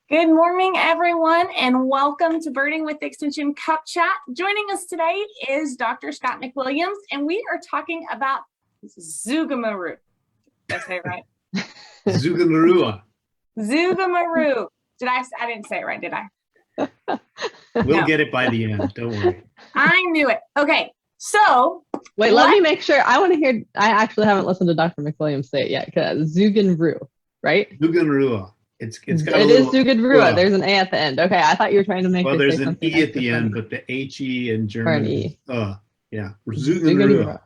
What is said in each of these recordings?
Good morning, everyone, and welcome to Birding with Extension Cup Chat. Joining us today is Dr. Scott McWilliams, and we are talking about Zugunruhe. Did I say it right? Zugunruhe. Zugunruhe. I didn't say it right, did I? We'll get it by the end. Don't worry. I knew it. Okay, so. Wait, let me make sure. I want to hear. I actually haven't listened to Dr. McWilliams say it yet. Zugunruhe, right? Zugunruhe. It is Zugunruhe. There's an A at the end. Okay, I thought you were trying to make. Well, there's an E at the end, but the HE in German. Or an E. Yeah. Zugunruhe.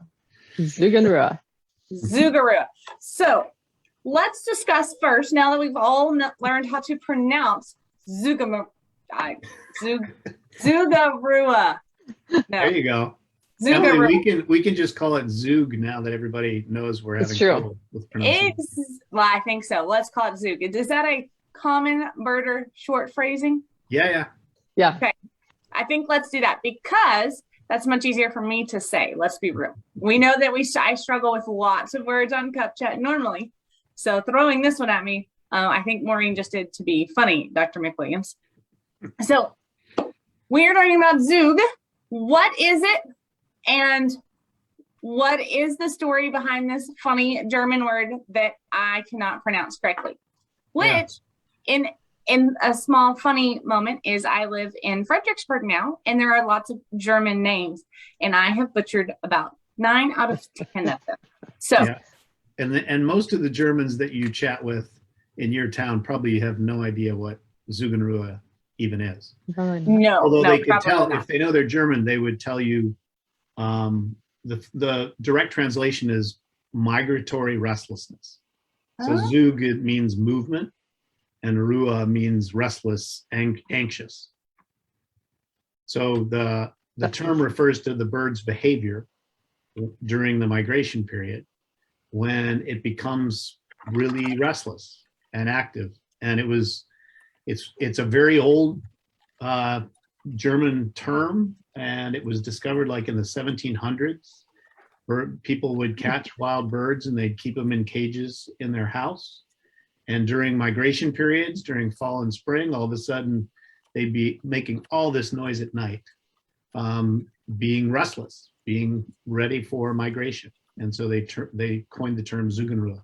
Zugunruhe. So let's discuss first. Now that we've all learned how to pronounce Zugunruhe. Zugunruhe. No. There you go. Emily, we can just call it Zug now that everybody knows we're having trouble with pronunciation. Well, I think so. Let's call it Zug. Is that a common birder short phrasing? Yeah. Okay. I think let's do that because that's much easier for me to say. Let's be real. We know that I struggle with lots of words on Cup Chat normally. So throwing this one at me, I think Maureen just did to be funny, Dr. McWilliams. So we're talking about Zug. What is it? And what is the story behind this funny German word that I cannot pronounce correctly? Which, in a small funny moment, is I live in Fredericksburg now, and there are lots of German names, and I have butchered about 9 out of 10 of them. So, yeah. And most of the Germans that you chat with in your town probably have no idea what Zugunruhe even is. No, although they could tell not. If they know they're German, they would tell you. The direct translation is migratory restlessness. So Zug, it means movement, and Ruhe means restless, anxious. So the term refers to the bird's behavior during the migration period when it becomes really restless and active. And it's a very old German term, and it was discovered like in the 1700s, where people would catch wild birds and they'd keep them in cages in their house. And during migration periods, during fall and spring, all of a sudden they'd be making all this noise at night, being restless, being ready for migration. And so they coined the term Zugunruhe.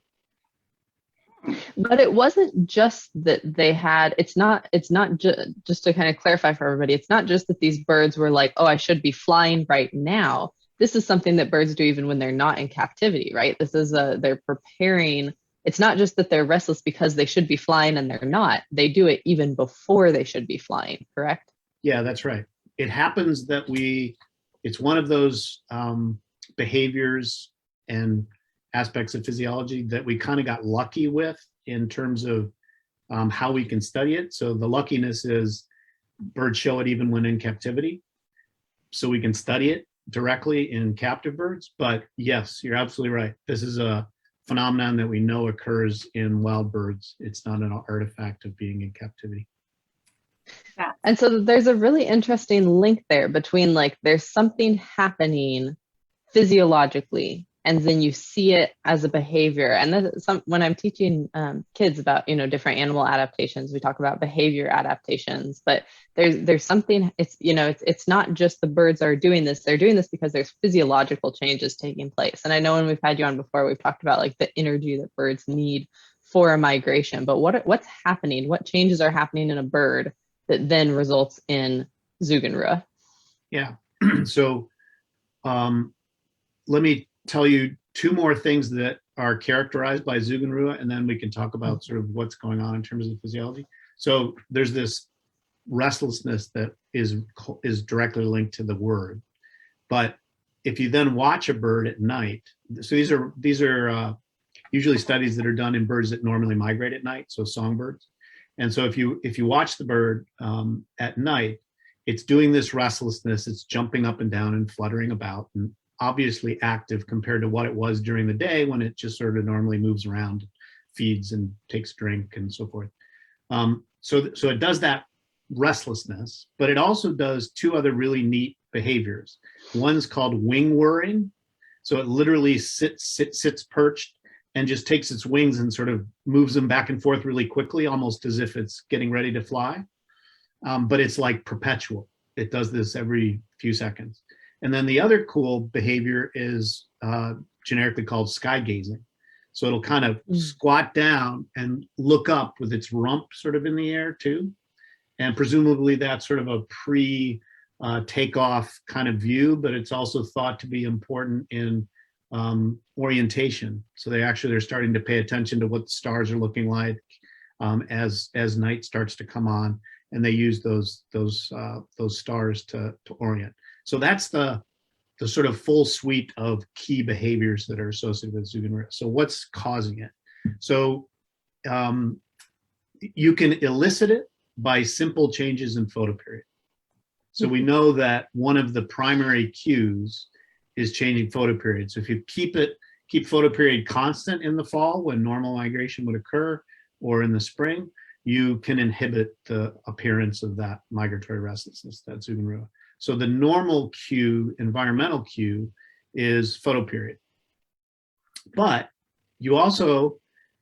But it wasn't just that they had, it's not just to kind of clarify for everybody, it's not just that these birds were like, oh, I should be flying right now. This is something that birds do even when they're not in captivity, right? This is they're preparing. It's not just that they're restless because they should be flying and they're not. They do it even before they should be flying, correct? Yeah, that's right. It happens that it's one of those behaviors and aspects of physiology that we kind of got lucky with in terms of how we can study it. So the luckiness is birds show it even when in captivity. So we can study it directly in captive birds. But yes, you're absolutely right. This is a phenomenon that we know occurs in wild birds. It's not an artifact of being in captivity. Yeah. And so there's a really interesting link there between like there's something happening physiologically, and then you see it as a behavior. And when I'm teaching kids about, different animal adaptations, we talk about behavior adaptations, but there's something, it's not just the birds are doing this, they're doing this because there's physiological changes taking place. And I know when we've had you on before, we've talked about like the energy that birds need for a migration, but what's happening? What changes are happening in a bird that then results in Zugunruhe? Yeah, so let me tell you 2 more things that are characterized by Zugunruhe, and then we can talk about sort of what's going on in terms of physiology. So there's this restlessness that is directly linked to the word. But if you then watch a bird at night, so these are usually studies that are done in birds that normally migrate at night, so songbirds. And so if you watch the bird at night, it's doing this restlessness, it's jumping up and down and fluttering about, and obviously active compared to what it was during the day when it just sort of normally moves around, feeds and takes drink and so forth. So it does that restlessness, but it also does 2 other really neat behaviors. One's called wing whirring. So it literally sits perched and just takes its wings and sort of moves them back and forth really quickly, almost as if it's getting ready to fly. But it's like perpetual. It does this every few seconds. And then the other cool behavior is generically called sky gazing. So it'll kind of squat down and look up with its rump sort of in the air too. And presumably that's sort of a takeoff kind of view, but it's also thought to be important in orientation. So they're starting to pay attention to what the stars are looking like as night starts to come on, and they use those stars to orient. So that's the sort of full suite of key behaviors that are associated with Zugunruhe. So what's causing it? So you can elicit it by simple changes in photoperiod. So we know that one of the primary cues is changing photoperiod. So if you keep photoperiod constant in the fall when normal migration would occur, or in the spring, you can inhibit the appearance of that migratory restlessness, that Zugunruhe. So the normal cue, environmental cue, is photoperiod. But you also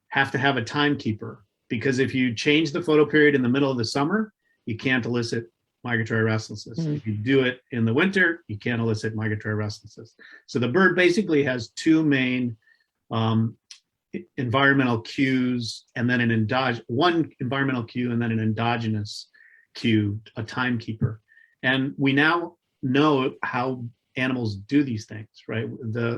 have to have a timekeeper, because if you change the photoperiod in the middle of the summer, you can't elicit migratory restlessness. If you do it in the winter, you can't elicit migratory restlessness. So the bird basically has two main environmental cues, and then one environmental cue and then an endogenous cue, a timekeeper. And we now know how animals do these things, right?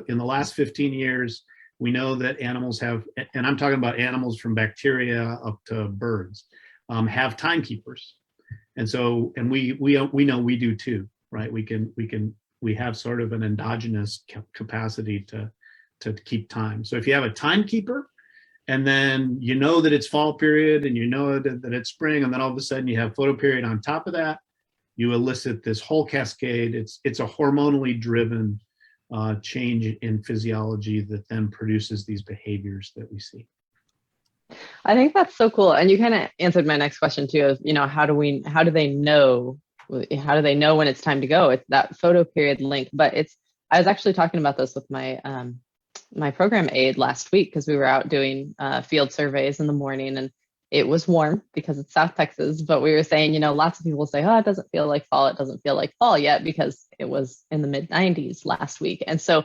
In the last 15 years, we know that animals have, and I'm talking about animals from bacteria up to birds, have timekeepers. And so, and we know we do too, right? We have sort of an endogenous capacity to keep time. So if you have a timekeeper, and then you know that it's fall period, and you know that it's spring, and then all of a sudden you have photoperiod on top of that, you elicit this whole cascade. It's a hormonally driven change in physiology that then produces these behaviors that we see. I think that's so cool. And you kind of answered my next question too, of, how do they know when it's time to go? It's that photoperiod link. But I was actually talking about this with my my program aide last week, because we were out doing field surveys in the morning, and it was warm because it's South Texas, but we were saying, lots of people say, oh, it doesn't feel like fall. It doesn't feel like fall yet, because it was in the mid 90s last week. And so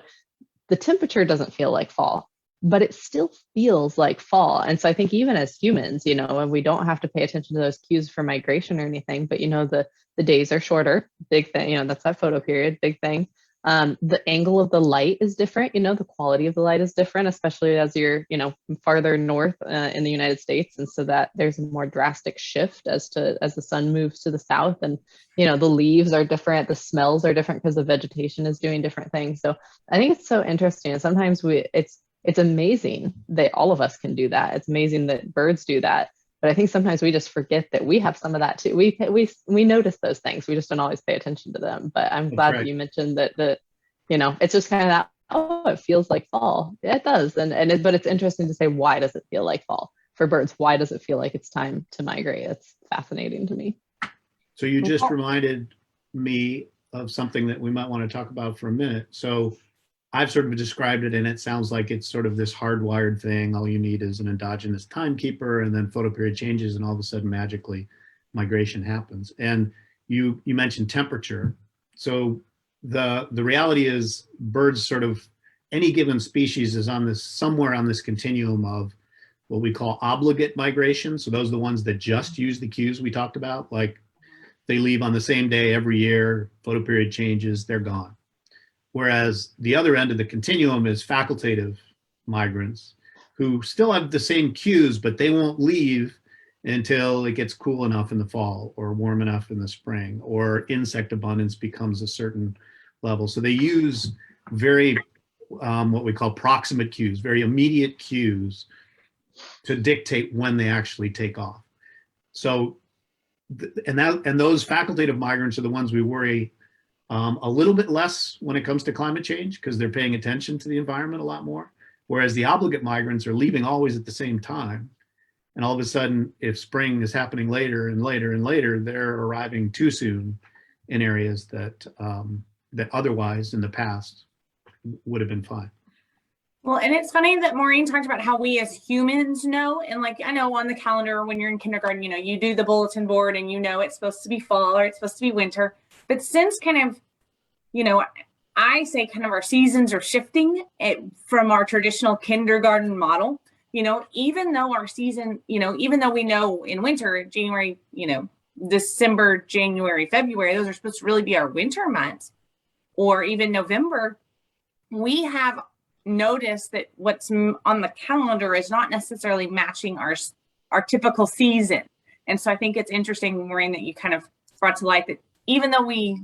the temperature doesn't feel like fall, but it still feels like fall. And so I think even as humans, and we don't have to pay attention to those cues for migration or anything, but the days are shorter, big thing, that's that photoperiod, big thing. The angle of the light is different, the quality of the light is different, especially as you're, farther north in the United States. And so that there's a more drastic shift as the sun moves to the south, and, the leaves are different, the smells are different because the vegetation is doing different things. So I think it's so interesting. And sometimes it's amazing that all of us can do that. It's amazing that birds do that. But I think sometimes we just forget that we have some of that too. We notice those things. We just don't always pay attention to them. But I'm glad that you mentioned that it's just kind of that, oh, it feels like fall. Yeah, it does. But it's interesting to say, why does it feel like fall for birds? Why does it feel like it's time to migrate? It's fascinating to me. So you just reminded me of something that we might want to talk about for a minute. So I've sort of described it, and it sounds like it's sort of this hardwired thing. All you need is an endogenous timekeeper, and then photoperiod changes, and all of a sudden magically migration happens. And you mentioned temperature. So the reality is, birds, sort of any given species, is somewhere on this continuum of what we call obligate migration. So those are the ones that just use the cues we talked about, like they leave on the same day every year, photoperiod changes, they're gone. Whereas the other end of the continuum is facultative migrants, who still have the same cues, but they won't leave until it gets cool enough in the fall, or warm enough in the spring, or insect abundance becomes a certain level. So they use very, what we call proximate cues, very immediate cues, to dictate when they actually take off. So, and those facultative migrants are the ones we worry a little bit less when it comes to climate change, because they're paying attention to the environment a lot more. Whereas the obligate migrants are leaving always at the same time. And all of a sudden, if spring is happening later and later and later, they're arriving too soon in areas that otherwise in the past would have been fine. Well, and it's funny that Maureen talked about how we as humans know, and like I know on the calendar when you're in kindergarten, you do the bulletin board and it's supposed to be fall or it's supposed to be winter. But since kind of, I say kind of our seasons are shifting from our traditional kindergarten model, even though our season, even though we know in winter, January, December, January, February, those are supposed to really be our winter months, or even November, we have noticed that what's on the calendar is not necessarily matching our typical season. And so I think it's interesting, Maureen, that you kind of brought to light that even though we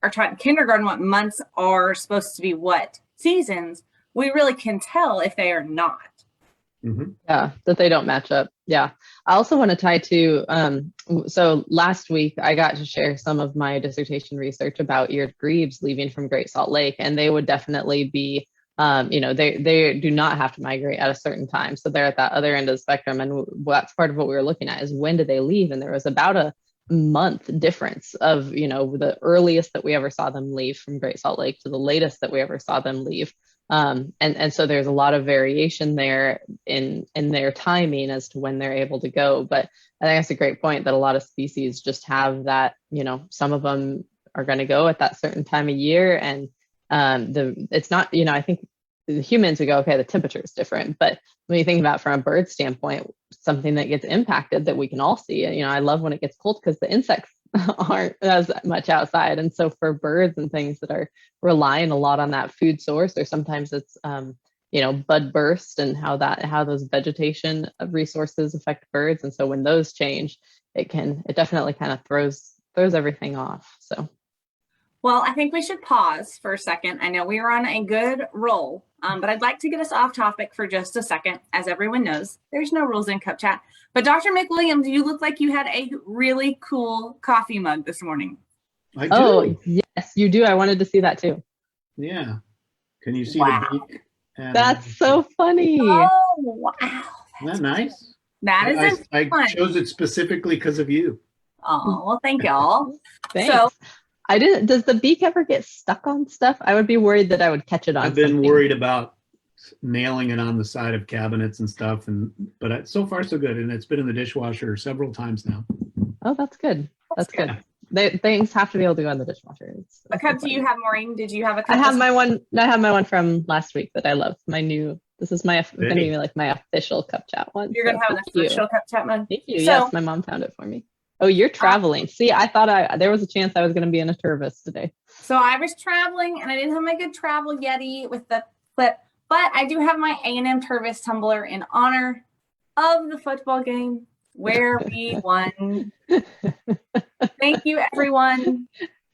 are taught in kindergarten what months are supposed to be what seasons, we really can tell if they are not. Mm-hmm. Yeah, that they don't match up. Yeah. I also want to tie to, so last week I got to share some of my dissertation research about eared grebes leaving from Great Salt Lake, and they would definitely be, they do not have to migrate at a certain time. So they're at that other end of the spectrum. And that's part of what we were looking at is when did they leave? And there was about a month difference of, the earliest that we ever saw them leave from Great Salt Lake to the latest that we ever saw them leave. And so there's a lot of variation there in their timing as to when they're able to go. But I think that's a great point that a lot of species just have that, some of them are going to go at that certain time of year. And it's not, I think the humans would go, okay, the temperature is different. But when you think about from a bird standpoint, something that gets impacted that we can all see, I love when it gets cold because the insects aren't as much outside. And so for birds and things that are relying a lot on that food source, or sometimes it's, bud burst and how those vegetation resources affect birds. And so when those change, it definitely kind of throws everything off. So. Well, I think we should pause for a second. I know we are on a good roll, but I'd like to get us off topic for just a second. As everyone knows, there's no rules in Cup Chat. But Dr. McWilliams, you look like you had a really cool coffee mug this morning. I do. Oh, yes, you do. I wanted to see that too. Yeah. Can you see Wow. the beak? That's so funny. Oh, wow. Isn't that nice? That is I fun. chose it specifically because of you. Oh, well, thank y'all. Thanks. So, does the beak ever get stuck on stuff? I would be worried that I would catch it on I've been something. worried about nailing it on the side of cabinets and stuff, but so far so good. And it's been in the dishwasher several times now. Oh, that's good. That's good. Things have to be able to go in the dishwasher. What cup do you have, Maureen? Did you have a cup? I have my one from last week that I love. This is going to be like my official Cup Chat one. You're going to have an official Cup Chat one? Thank you. Yes, my mom found it for me. Oh, you're traveling. See, I thought there was a chance I was going to be in a Tervis today. So I was traveling and I didn't have my good travel Yeti with the clip, but I do have my A&M Tervis tumbler in honor of the football game where we won. Thank you, everyone.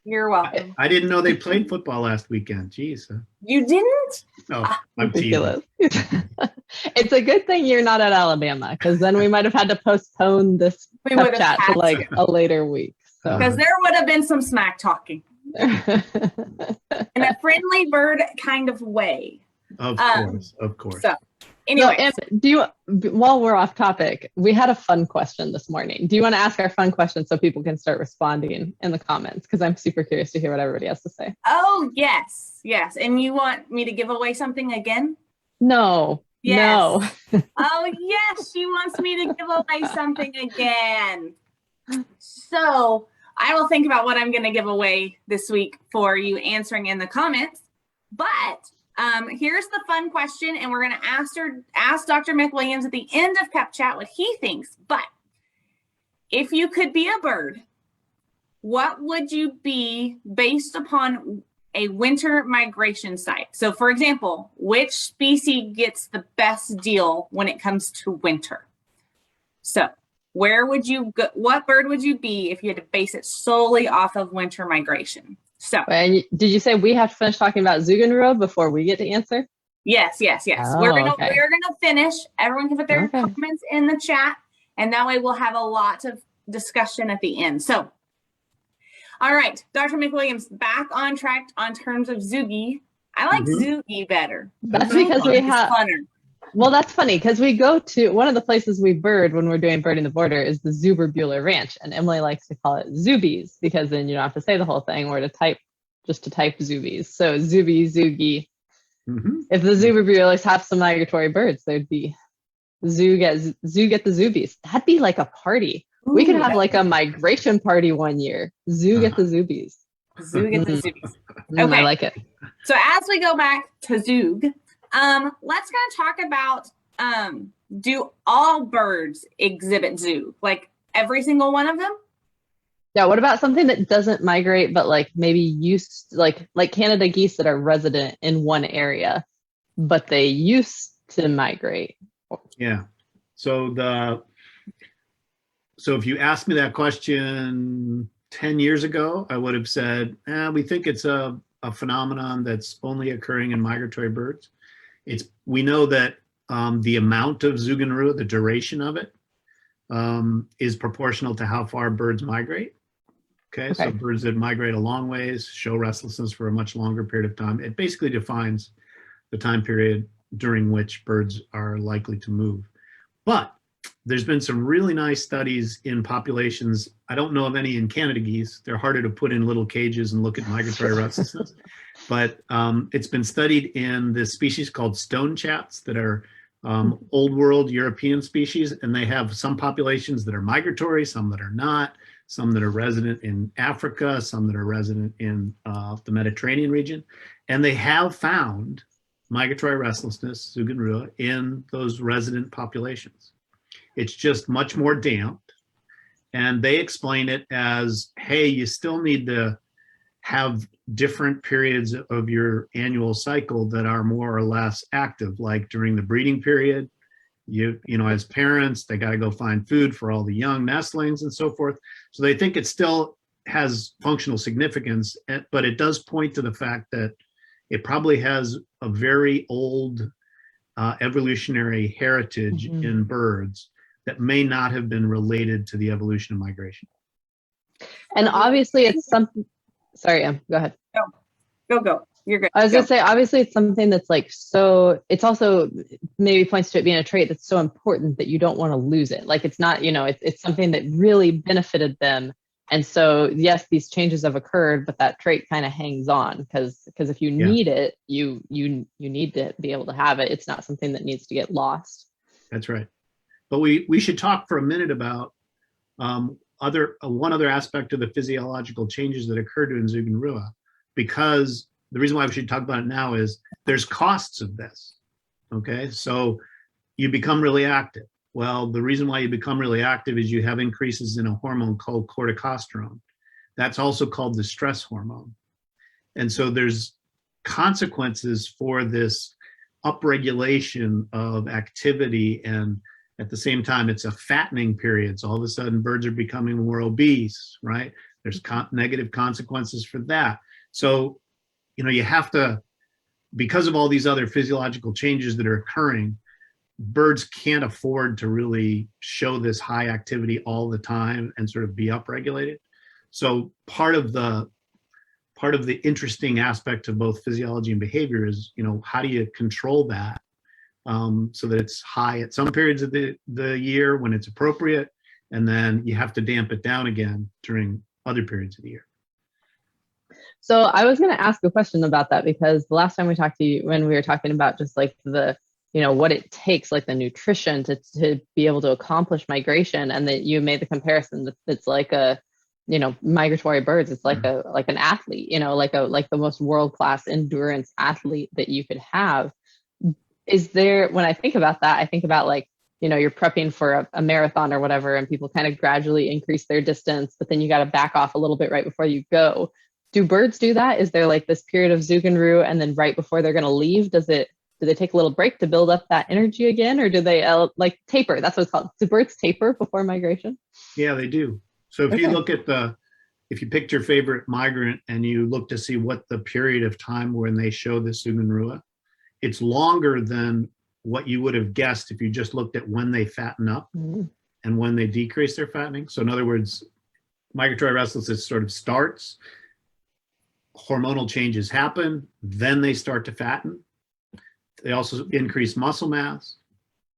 You're welcome. I didn't know they played football last weekend. Jeez. You didn't? No, I'm ridiculous. It's a good thing you're not at Alabama, because then we might have had to postpone this Cup Chat to like a later week. Because there would have been some smack talking in a friendly bird kind of way. Of course. So, anyway, while we're off topic, we had a fun question this morning. Do you want to ask our fun question so people can start responding in the comments? Because I'm super curious to hear what everybody has to say. Oh, yes. And you want me to give away something again? No. Yes. No. Oh, yes. She wants me to give away something again. So I will think about what I'm going to give away this week for you answering in the comments. But here's the fun question, and we're going to ask Dr. McWilliams at the end of Cup Chat what he thinks. But if you could be a bird, what would you be based upon a winter migration site? So, for example, which species gets the best deal when it comes to winter? So, where would you go? What bird would you be if you had to base it solely off of winter migration? So, and did you say we have to finish talking about Zugunruhe before we get to answer? Yes. Oh, we're gonna finish. Everyone can put their comments in the chat, and that way we'll have a lot of discussion at the end. So, all right, Dr. McWilliams, back on track on terms of Zugi. I like Zugi better. That's because we have. Funner. Well, that's funny because we go to one of the places we bird when we're doing Birding the Border is the Zuberbuehler Ranch, and Emily likes to call it Zubies because then you don't have to say the whole thing or to type Zubies. So Zubi, Zugi, Mhm. If the zoo would realize have some migratory birds, there'd be zoo get the zoobies. That'd be like a party. We could Ooh, have like a migration party one year. Zoo get the zoobies. Zoo get the zoobies. I Okay. like it. So as we go back to Zoog, let's kind of talk about do all birds exhibit Zoog? Like every single one of them? Yeah, what about something that doesn't migrate, but like maybe used like Canada geese that are resident in one area, but they used to migrate? Yeah. So if you asked me that question 10 years ago, I would have said, we think it's a phenomenon that's only occurring in migratory birds. We know that the amount of Zugunruhe, the duration of it, is proportional to how far birds migrate. Okay, so birds that migrate a long ways show restlessness for a much longer period of time. It basically defines the time period during which birds are likely to move. But there's been some really nice studies in populations. I don't know of any in Canada geese. They're harder to put in little cages and look at migratory restlessness. But it's been studied in this species called stone chats that are old world European species. And they have some populations that are migratory, some that are not, some that are resident in Africa, some that are resident in the Mediterranean region. And they have found migratory restlessness, Zugunruhe, in those resident populations. It's just much more damped. And they explain it as, hey, you still need to have different periods of your annual cycle that are more or less active, like during the breeding period. You know, as parents, they got to go find food for all the young nestlings and so forth. So they think it still has functional significance, but it does point to the fact that it probably has a very old evolutionary heritage in birds that may not have been related to the evolution of migration. And obviously it's something, sorry, go ahead. Go. You're good. I was gonna say, obviously it's something that's like, so it's also maybe points to it being a trait that's so important that you don't want to lose it. Like it's not, you know, it's something that really benefited them. And so, yes, these changes have occurred, but that trait kind of hangs on because if you need it, you need to be able to have it. It's not something that needs to get lost. That's right. But we should talk for a minute about one other aspect of the physiological changes that occurred in Zugunruhe, because the reason why we should talk about it now is there's costs of this. Okay, so you become really active. Well, the reason why you become really active is you have increases in a hormone called corticosterone. That's also called the stress hormone. And so there's consequences for this upregulation of activity, and at the same time, it's a fattening period. So all of a sudden birds are becoming more obese, right? There's negative consequences for that. So, you know, you have to, because of all these other physiological changes that are occurring, birds can't afford to really show this high activity all the time and sort of be upregulated. So part of the interesting aspect of both physiology and behavior is, you know, how do you control that so that it's high at some periods of the year when it's appropriate, and then you have to damp it down again during other periods of the year. So I was going to ask a question about that, because the last time we talked to you, when we were talking about just like the, you know, what it takes, like the nutrition to be able to accomplish migration, and that you made the comparison that it's like a, you know, migratory birds, it's like a like an athlete, you know, like the most world-class endurance athlete that you could have. Is there, when I think about that, I think about like, you know, you're prepping for a marathon or whatever, and people kind of gradually increase their distance, but then you got to back off a little bit right before you go. Do birds do that? Is there like this period of Zugunruhe, and then right before they're going to leave, do they take a little break to build up that energy again, or do they like taper? That's what it's called. Do birds taper before migration? Yeah, they do. So if you look at if you picked your favorite migrant and you look to see what the period of time when they show this Zugunruhe, it's longer than what you would have guessed if you just looked at when they fatten up and when they decrease their fattening. So in other words, migratory restlessness sort of starts, hormonal changes happen, then they start to fatten. They also increase muscle mass.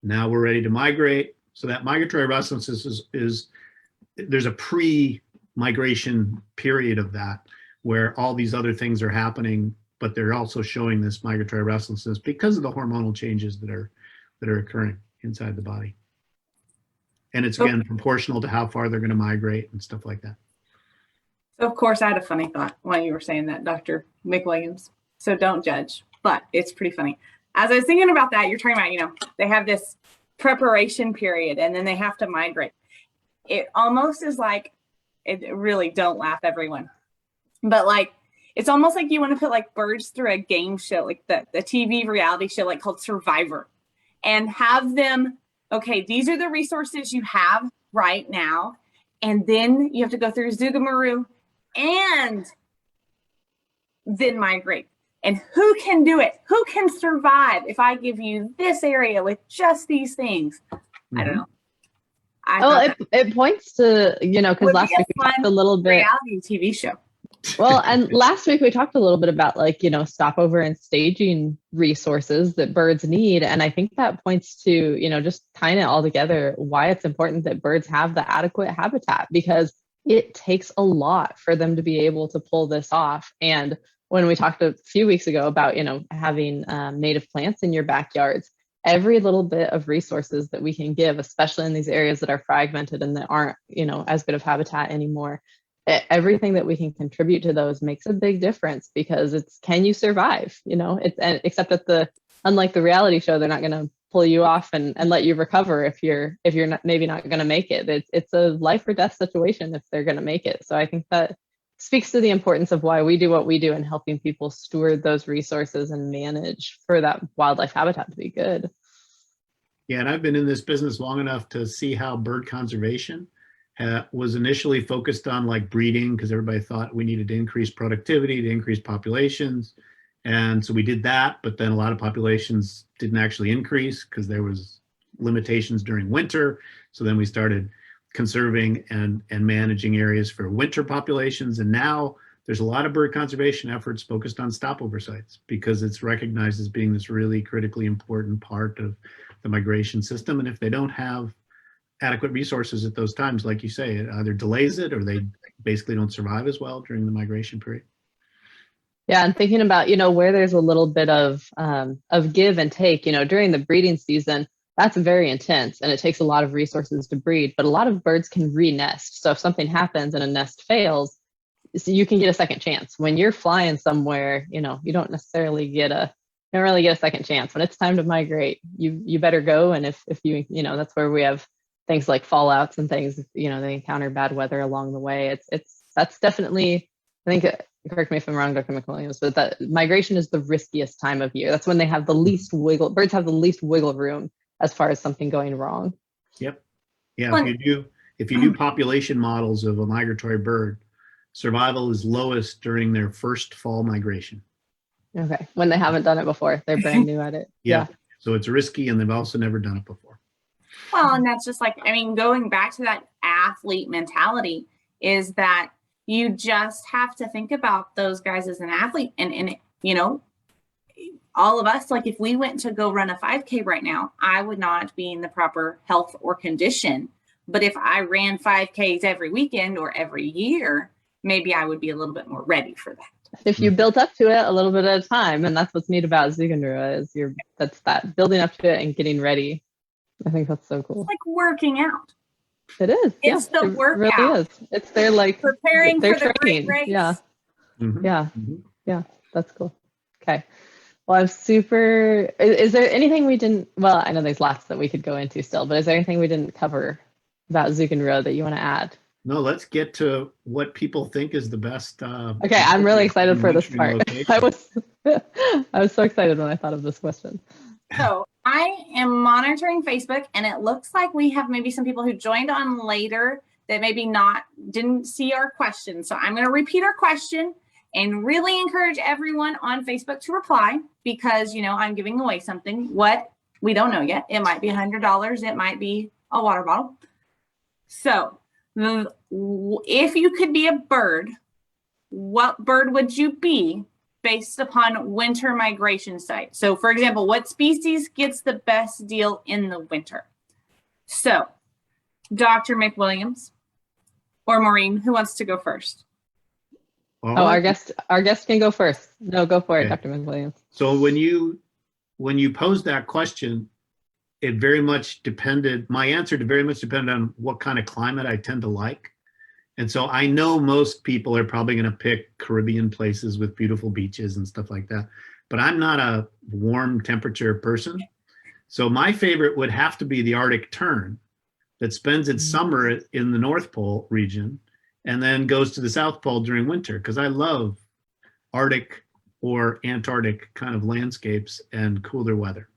Now we're ready to migrate. So that migratory restlessness is there's a pre-migration period of that where all these other things are happening but they're also showing this migratory restlessness because of the hormonal changes that are occurring inside the body. And it's, again, proportional to how far they're going to migrate and stuff like that. So of course, I had a funny thought while you were saying that, Dr. McWilliams. So don't judge, but it's pretty funny. As I was thinking about that, you're talking about, they have this preparation period and then they have to migrate. It almost is like, it really, don't laugh, everyone. But like, it's almost like you want to put like birds through a game show, like the TV reality show, like called Survivor, and have them, okay, these are the resources you have right now. And then you have to go through Zugunruhe and then migrate. And who can do it? Who can survive if I give you this area with just these things? I don't know. It points to, because last week we talked a little bit. Reality TV show. Well, and last week we talked a little bit about like, stopover and staging resources that birds need. And I think that points to, just tying it all together, why it's important that birds have the adequate habitat, because it takes a lot for them to be able to pull this off. And when we talked a few weeks ago about, having native plants in your backyards, every little bit of resources that we can give, especially in these areas that are fragmented and that aren't, as good of habitat anymore, everything that we can contribute to those makes a big difference, because it's, can you survive? Except that unlike the reality show, they're not going to pull you off and let you recover if you're maybe not going to make it. It's a life or death situation if they're going to make it. So I think that speaks to the importance of why we do what we do and helping people steward those resources and manage for that wildlife habitat to be good. Yeah, and I've been in this business long enough to see how bird conservation was initially focused on like breeding, because everybody thought we needed to increase productivity to increase populations. And so we did that, but then a lot of populations didn't actually increase because there was limitations during winter. So then we started conserving and managing areas for winter populations. And now there's a lot of bird conservation efforts focused on stopover sites, because it's recognized as being this really critically important part of the migration system. And if they don't have adequate resources at those times, like you say, it either delays it or they basically don't survive as well during the migration period. Yeah, and thinking about, where there's a little bit of give and take, during the breeding season, that's very intense and it takes a lot of resources to breed, but a lot of birds can re-nest. So if something happens and a nest fails, so you can get a second chance. When you're flying somewhere, you don't necessarily get a second chance. When it's time to migrate, you better go. And if you, that's where we have things like fallouts and things, they encounter bad weather along the way. That's definitely, I think, correct me if I'm wrong, Dr. McWilliams, but that migration is the riskiest time of year. That's when they have the least birds have the least wiggle room as far as something going wrong. Yep. Yeah, if you do population models of a migratory bird, survival is lowest during their first fall migration. Okay, when they haven't done it before, they're brand new at it. Yeah. So it's risky and they've also never done it before. Well, and that's just like, going back to that athlete mentality, is that you just have to think about those guys as an athlete. And all of us, like if we went to go run a 5K right now, I would not be in the proper health or condition. But if I ran 5Ks every weekend or every year, maybe I would be a little bit more ready for that. If you built up to it a little bit at a time, and that's what's neat about Zugunruhe, is that's that building up to it and getting ready. I think that's so cool. It's like working out. It is. It's the workout. It really is. It's their preparing for the great race. Yeah. Mm-hmm. Yeah. Mm-hmm. Yeah. That's cool. Okay. Well, I'm super. Is there anything we didn't? Well, I know there's lots that we could go into still, but is there anything we didn't cover about Zugunruhe that you want to add? No, let's get to what people think is the best. Okay, I'm really excited for this part. I was so excited when I thought of this question. So I am monitoring Facebook, and it looks like we have maybe some people who joined on later that maybe didn't see our question. So I'm going to repeat our question and really encourage everyone on Facebook to reply, because I'm giving away something. What we don't know yet. It might be $100. It might be a water bottle. So if you could be a bird, what bird would you be based upon winter migration site? So for example, what species gets the best deal in the winter? So Dr. McWilliams or Maureen, who wants to go first? All Oh, right. our guest can go first. No, go for it, Okay. Dr. McWilliams. So when you posed that question, it very much depended, my answer to very much depended on what kind of climate I tend to like. And so I know most people are probably going to pick Caribbean places with beautiful beaches and stuff like that. But I'm not a warm temperature person. So my favorite would have to be the Arctic tern that spends its summer in the North Pole region and then goes to the South Pole during winter, because I love Arctic or Antarctic kind of landscapes and cooler weather.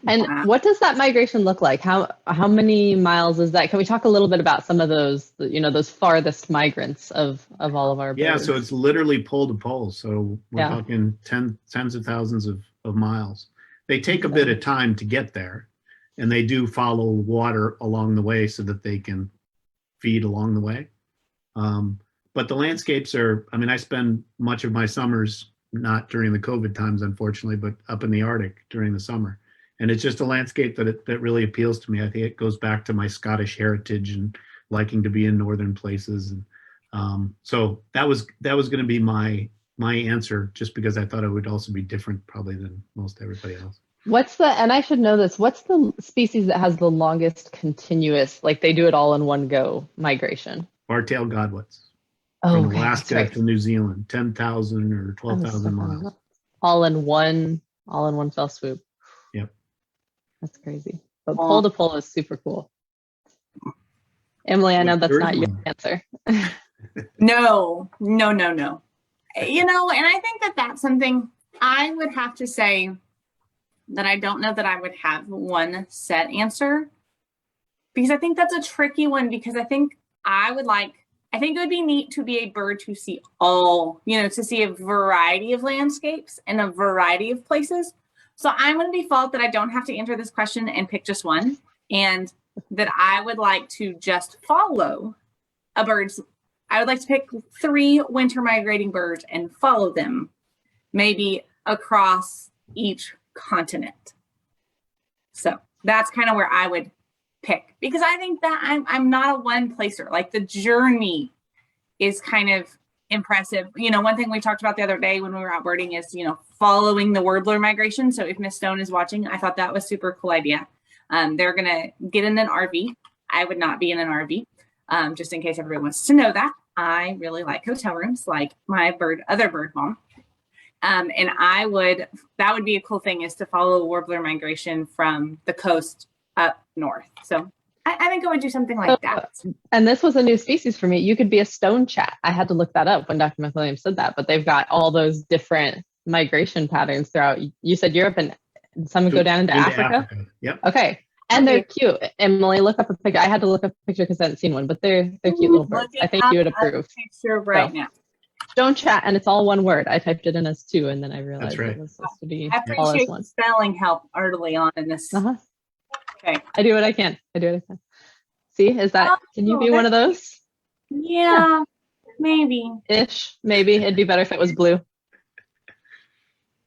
And Wow. what does that migration look like? How many miles is that? Can we talk a little bit about some of those, those farthest migrants of all of our birds? Yeah, so it's literally pole to pole. So we're Yeah. talking tens of thousands of miles. They take a bit of time to get there, and they do follow water along the way so that they can feed along the way. But the landscapes are, I mean, I spend much of my summers, not during the COVID times, unfortunately, but up in the Arctic during the summer. And it's just a landscape that really appeals to me. I think it goes back to my Scottish heritage and liking to be in northern places. And so that was going to be my answer, just because I thought it would also be different probably than most everybody else. And I should know this, what's the species that has the longest continuous, like they do it all in one go migration? Bar-tailed godwits. Oh, From okay, Alaska that's right. to New Zealand, 10,000 or 12,000 miles. All in one fell swoop. Yep. That's crazy. But pole to pole is super cool. Emily, I know that's not your answer. No. And I think that that's something I would have to say that I don't know that I would have one set answer, because I think that's a tricky one, because I think it would be neat to be a bird to see to see a variety of landscapes and a variety of places. So I'm going to default that I don't have to answer this question and pick just one, and that I would like to just follow I would like to pick 3 winter migrating birds and follow them, maybe across each continent. So that's kind of where I would pick, because I think that I'm not a one placer. Like, the journey is kind of impressive. One thing we talked about the other day when we were out birding is, following the warbler migration. So if Miss Stone is watching, I thought that was super cool idea. They're going to get in an RV. I would not be in an RV, just in case everyone wants to know that. I really like hotel rooms, like my other bird mom. And that would be a cool thing, is to follow warbler migration from the coast up north. So I think I would do something like that. And this was a new species for me. You could be a stone chat. I had to look that up when Dr. McWilliams said that, but they've got all those different migration patterns throughout. You said Europe, and some go down into Africa? Yep. Okay. And they're cute. Emily, look up a picture. I had to look up a picture because I hadn't seen one, but they're cute little birds. I think you would approve. Picture right now. Don't chat, and it's all one word. I typed it in as 2, and then I realized it was supposed to be I all as appreciate one. spelling help early on in this. Okay. I do what I can. See, can you be one of those? Yeah, maybe. Maybe. It'd be better if it was blue.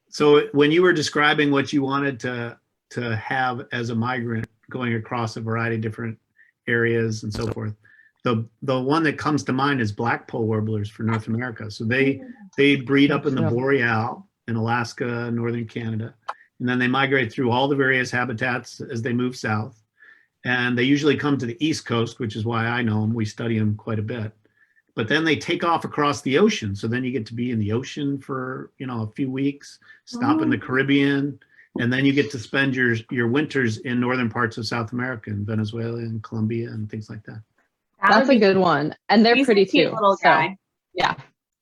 So when you were describing what you wanted to have as a migrant going across a variety of different areas and so forth, the one that comes to mind is black pole warblers for North America. So they breed up in the Boreal in Alaska, northern Canada, and then they migrate through all the various habitats as they move south. And they usually come to the East Coast, which is why I know them. We study them quite a bit. But then they take off across the ocean. So then you get to be in the ocean for, a few weeks, stop in the Caribbean, and then you get to spend your winters in northern parts of South America, in Venezuela and Colombia and things like that. That's a good one. And they're pretty too. Little guy. Yeah.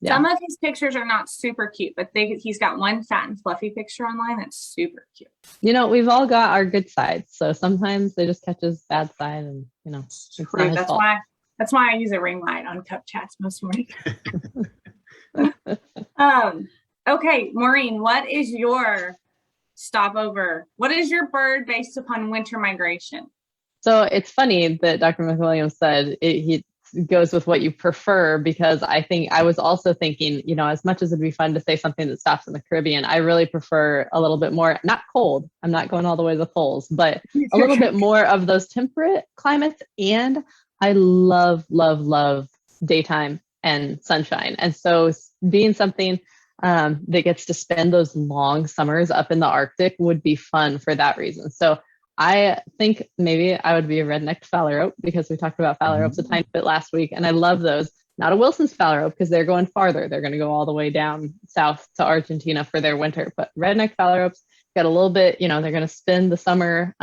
Some of his pictures are not super cute, but he's got one fat and fluffy picture online that's super cute. We've all got our good sides. So sometimes they just catch his bad side, and it's true. not his fault. That's why I use a ring light on cup chats most mornings. Okay, Maureen, what is your stopover? What is your bird based upon winter migration? So it's funny that Dr. McWilliams said he goes with what you prefer, because I think I was also thinking, as much as it'd be fun to say something that stops in the Caribbean, I really prefer a little bit more, not cold. I'm not going all the way to the poles, but a little bit more of those temperate climates. And I love, love, love daytime and sunshine. And so being something that gets to spend those long summers up in the Arctic would be fun for that reason. So I think maybe I would be a red-necked phalarope, because we talked about phalaropes a tiny bit last week, and I love those. Not a Wilson's phalarope, because they're going farther. They're going to go all the way down south to Argentina for their winter. But red-necked phalaropes got a little bit, they're going to spend the summer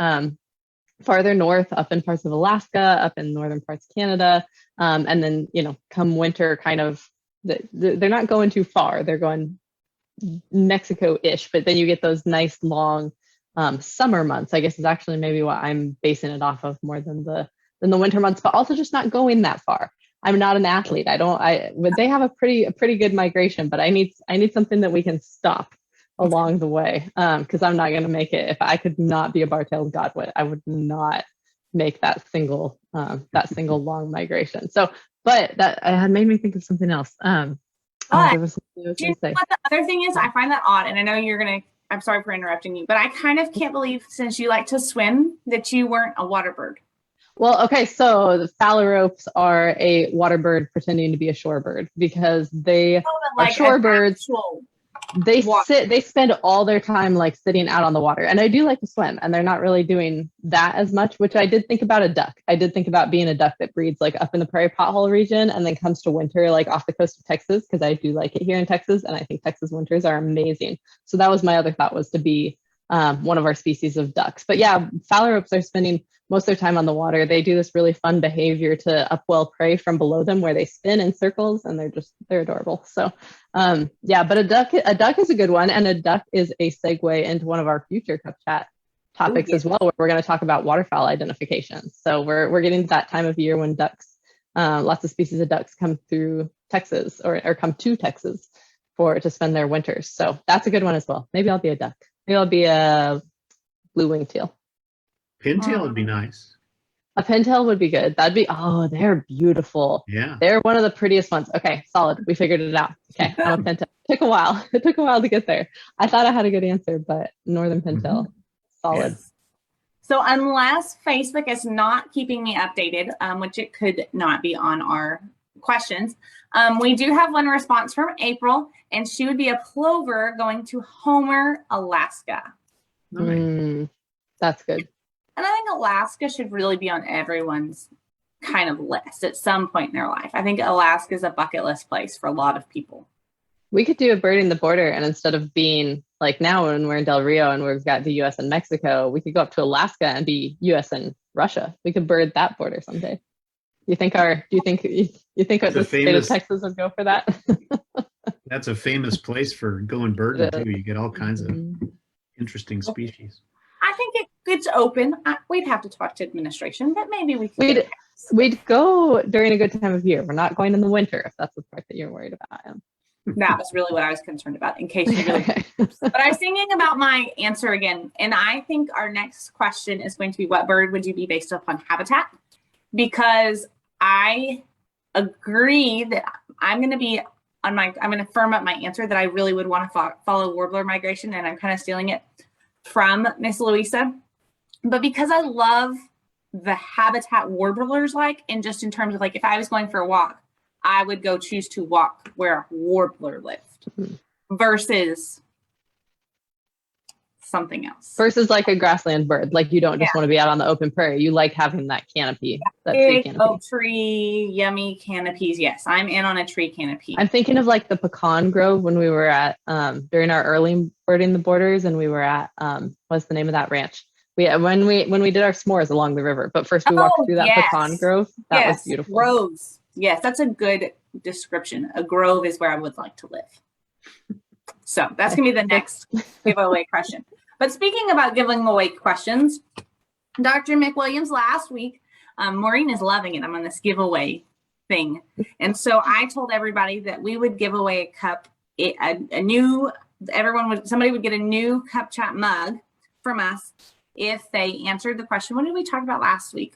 farther north, up in parts of Alaska, up in northern parts of Canada, and then, come winter, kind of, they're not going too far. They're going Mexico-ish, but then you get those nice long summer months, I guess, is actually maybe what I'm basing it off of more than the winter months, but also just not going that far. I'm not an athlete. They have a pretty good migration, but I need something that we can stop along the way, because I'm not going to make it. If I could not be a bar-tailed godwit, I would not make that single long migration. So, but that had made me think of something else. There was something I was going to say. What the other thing is, I find that odd, and I know I'm sorry for interrupting you, but I kind of can't believe, since you like to swim, that you weren't a water bird. Well, okay, so the phalaropes are a water bird pretending to be a shore bird, because they are shore birds. They spend all their time like sitting out on the water, and I do like to swim, and they're not really doing that as much, which I did think about a duck. I did think about being a duck that breeds like up in the prairie pothole region and then comes to winter like off the coast of Texas, because I do like it here in Texas, and I think Texas winters are amazing. So that was my other thought, was to be one of our species of ducks. But yeah, phalaropes are spending most of their time on the water. They do this really fun behavior to upwell prey from below them, where they spin in circles, and they're adorable. So but a duck is a good one, and a duck is a segue into one of our future Cup Chat topics as well, where we're going to talk about waterfowl identification. So we're getting to that time of year when ducks, lots of species of ducks come through Texas or come to Texas to spend their winters. So that's a good one as well. Maybe I'll be a duck. Maybe I'll be a blue-winged teal. Pintail would be nice. A pintail would be good. They're beautiful. Yeah. They're one of the prettiest ones. Okay, solid. We figured it out. Okay, I'm a pintail. It took a while. It took a while to get there. I thought I had a good answer, but northern pintail, solid. Yes. So unless Facebook is not keeping me updated, which it could not be on our questions, we do have one response from April, and she would be a plover going to Homer, Alaska. Nice. That's good. And I think Alaska should really be on everyone's kind of list at some point in their life. I think Alaska is a bucket list place for a lot of people. We could do a birding the border, and instead of being like now when we're in Del Rio and we've got the U.S. and Mexico, we could go up to Alaska and be U.S. and Russia. We could bird that border someday. Do you think the state of Texas would go for that? That's a famous place for going birding too. You get all kinds of interesting species. I think it's open. We'd have to talk to administration, but maybe we could. We'd go during a good time of year. We're not going in the winter, if that's the part that you're worried about. That was really what I was concerned about, in case you really. But I was thinking about my answer again, and I think our next question is going to be, what bird would you be based upon habitat? Because I agree that I'm going to firm up my answer that I really would want to follow warbler migration, and I'm kind of stealing it from Miss Louisa. But because I love the habitat warblers like, and just in terms of like, if I was going for a walk, I would choose to walk where a warbler lived versus something else. Versus like a grassland bird. Like you don't just want to be out on the open prairie. You like having that canopy. That tree canopy. Oak tree, yummy canopies. Yes, I'm in on a tree canopy. I'm thinking of like the pecan grove when we were at during our early birding the borders, and we were at what's the name of that ranch? When we did our s'mores along the river. But first we walked through that pecan grove. That was beautiful. Groves. Yes, that's a good description. A grove is where I would like to live. So that's going to be the next giveaway question. But speaking about giving away questions, Dr. McWilliams, last week, Maureen is loving it. I'm on this giveaway thing. And so I told everybody that we would give away a cup, somebody would get a new Cup Chat mug from us if they answered the question. What did we talk about last week?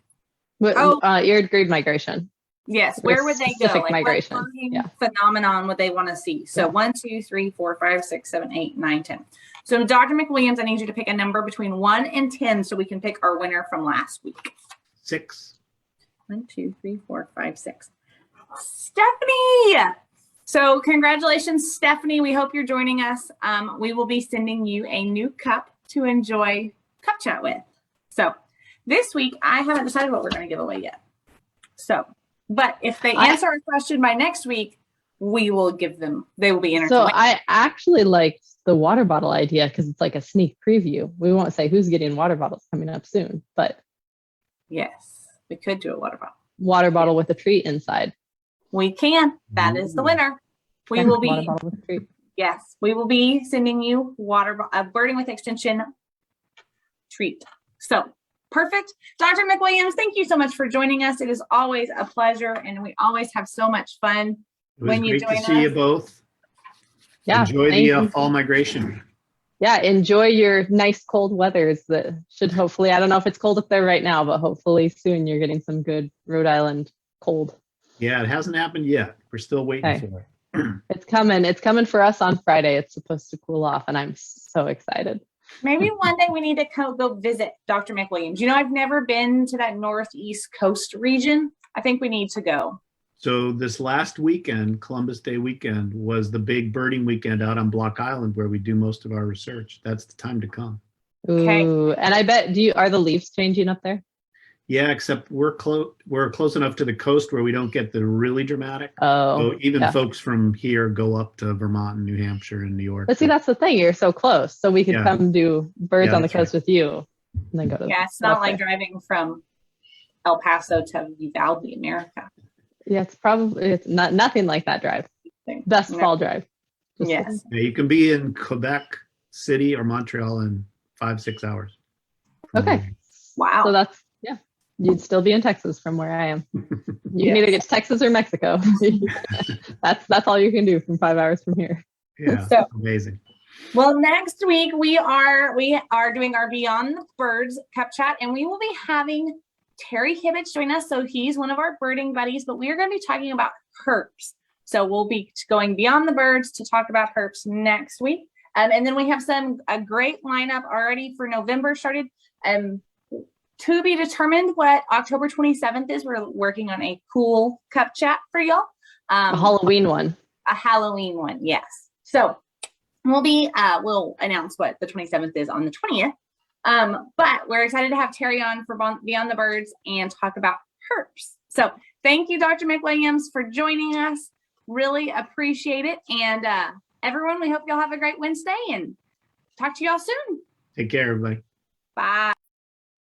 Eared greed migration. Yes, where would they go? Like migration. What phenomenon would they want to see? So 1, 2, 3, 4, 5, 6, 7, 8, 9, 10. So Dr. McWilliams, I need you to pick a number between 1 and 10 so we can pick our winner from last week. 6. 1, 2, 3, 4, 5, 6. Stephanie. So congratulations, Stephanie. We hope you're joining us. We will be sending you a new cup to enjoy Cup Chat with. So this week, I haven't decided what we're going to give away yet. So, but if they answer our question by next week, we will give them, they will be entered. So I actually liked the water bottle idea because it's like a sneak preview. We won't say who's getting water bottles coming up soon, but yes, we could do a water bottle. Water bottle with a treat inside. We can. That is the winner. We will be. Water bottle with a treat. Yes, we will be sending you a Birding with Extension treat. So perfect. Dr. McWilliams, thank you so much for joining us. It is always a pleasure, and we always have so much fun when you join us. Great to see you both. Yeah. Enjoy the fall migration. Yeah, enjoy your nice cold weathers that should hopefully, I don't know if it's cold up there right now, but hopefully soon you're getting some good Rhode Island cold. Yeah, it hasn't happened yet. We're still waiting for it. It's coming. It's coming for us on Friday. It's supposed to cool off, and I'm so excited. Maybe one day we need to go visit Dr. McWilliams. You know, I've never been to that northeast coast region. I think we need to go. So this last weekend, Columbus Day weekend, was the big birding weekend out on Block Island where we do most of our research. That's the time to come. Okay. Ooh, and I bet, are the leaves changing up there? Yeah, except we're close enough to the coast where we don't get the really dramatic. Oh, so even folks from here go up to Vermont and New Hampshire and New York. But see, that's the thing. You're so close. So we could come do birds on the coast with you. And then go to it's not like driving from El Paso to Uvalde, America. Yeah, it's nothing like that drive. Best fall drive. Yes. Yeah, you can be in Quebec City or Montreal in 5-6 hours. Okay. Wow. So you'd still be in Texas from where I am. You can either get to Texas or Mexico. That's all you can do from 5 hours from here. Yeah, so amazing. Well, next week we are doing our Beyond the Birds Cup Chat, and we will be having Terry Hibbich join us. So he's one of our birding buddies, but we are going to be talking about herps. So we'll be going beyond the birds to talk about herps next week. And then we have a great lineup already for November started. To be determined what October 27th is. We're working on a cool cup chat for y'all. A Halloween one. A Halloween one, yes. So we'll announce what the 27th is on the 20th. But we're excited to have Terry on for Beyond the Birds and talk about herps. So thank you, Dr. McWilliams, for joining us. Really appreciate it. And everyone, we hope y'all have a great Wednesday and talk to y'all soon. Take care, everybody. Bye.